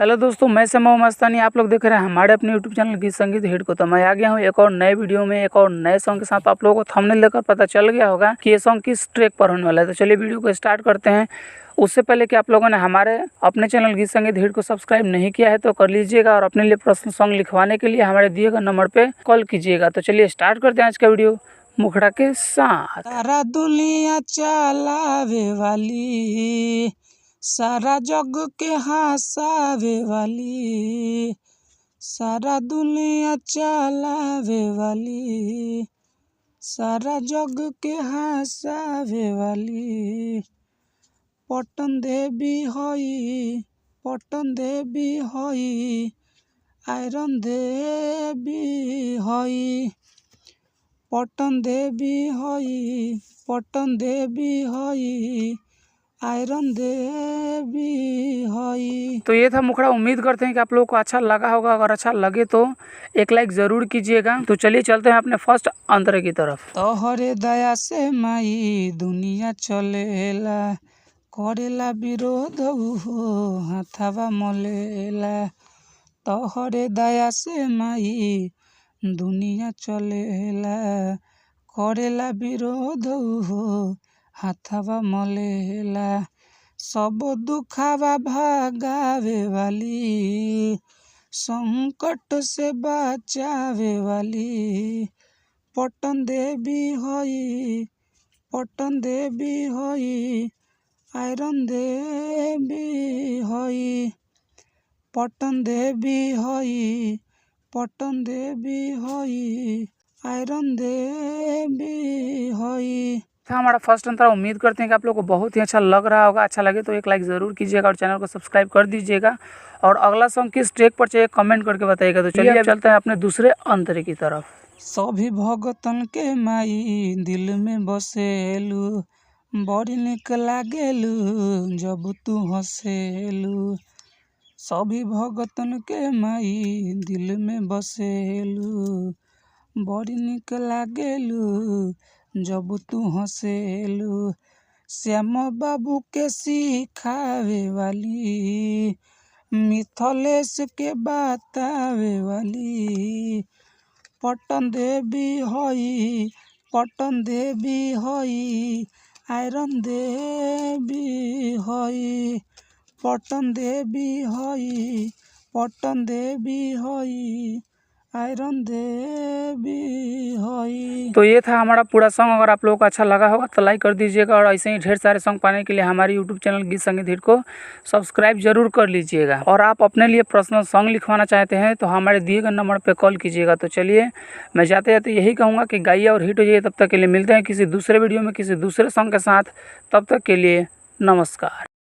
Hello दोस्तों, मैं समय मस्तानी। आप लोग देख रहे हैं हमारे अपने यूट्यूब चैनल गीत संगीत हिट को। तो मैं आ गया हूँ एक और नए वीडियो में, एक और नए सॉन्ग के साथ। आप लोगों को थंबनेल देखकर पता चल गया होगा कि ये सॉन्ग किस ट्रैक पर होने वाला है। तो चलिए वीडियो को स्टार्ट करते हैं। उससे पहले कि आप लोगों ने हमारे अपने चैनल गीत संगीत हिट को सब्सक्राइब नहीं किया है तो कर लीजिएगा, और अपने लिए पर्सनल सॉन्ग लिखवाने के लिए हमारे दिए गए नंबर पर कॉल कीजिएगा। तो चलिए स्टार्ट करते हैं आज का वीडियो मुखड़ा के साथ। सारा दुनिया चलावे वाली, सारा जग के हंसावे वाली, सारा दुनिया चलावे वाली, सारा जग के हंसावे वाली। पटन देवी होई, पटन देवी होई, आयरन देवी होई, पटन देवी होई, पटन देवी होई, आयरन देवी होई। तो ये था मुखड़ा। उम्मीद करते हैं कि आप लोगों को अच्छा लगा होगा। अगर अच्छा लगे तो एक लाइक ज़रूर कीजिएगा। तो चलिए चलते हैं अपने फर्स्ट अंतरे की तरफ। तोहरे दया से माई दुनिया चलेला, करेला विरोध हो हाथवा मलेला। तोहरे दया से माई दुनिया चलेला, करेला विरोध हो हाथवा मलेला। सब दुखावा भागावे वाली, संकट से बचावे वाली। पटन देवी होई, पटन देवी होई, आयरन देवी होई, पटन देवी होई, पटन देवी होई, आयरन देवी होई। था हमारा फर्स्ट अंतरा। उम्मीद करते हैं कि आप लोगों को बहुत ही अच्छा लग रहा होगा। अच्छा लगे तो एक लाइक ज़रूर कीजिएगा और चैनल को सब्सक्राइब कर दीजिएगा। और अगला सॉन्ग किस ट्रैक पर चाहिए कमेंट करके बताइएगा। तो चलिए अब चलते हैं अपने दूसरे अंतरे की तरफ। सभी भगतन के माई दिल में बसेलू, बड़ी निक लागेलू जब तू हंसेलू। सभी भगतन के माई दिल में बसेलू, बड़ी निक लागेलू जब तू हंसेलू। श्याम बाबू के सिखावे वाली, मिथलेश के बतावे वाली। पटन देवी होई, पटन देवी होई, आयरन देवी होई, पटन देवी होई, पटन देवी होई, आयरन देवी होई। तो ये था हमारा पूरा सॉन्ग। अगर आप लोगों को अच्छा लगा होगा तो लाइक कर दीजिएगा, और ऐसे ही ढेर सारे सॉन्ग पाने के लिए हमारे यूट्यूब चैनल गीत संगीत हिट को सब्सक्राइब जरूर कर लीजिएगा। और आप अपने लिए पर्सनल सॉन्ग लिखवाना चाहते हैं तो हमारे दिए गए नंबर पर कॉल कीजिएगा। तो चलिए मैं जाते जाते यही कहूँगा कि गाइए और हिट हो जाइए। तब तक के लिए मिलते हैं किसी दूसरे वीडियो में किसी दूसरे सॉन्ग के साथ। तब तक के लिए नमस्कार।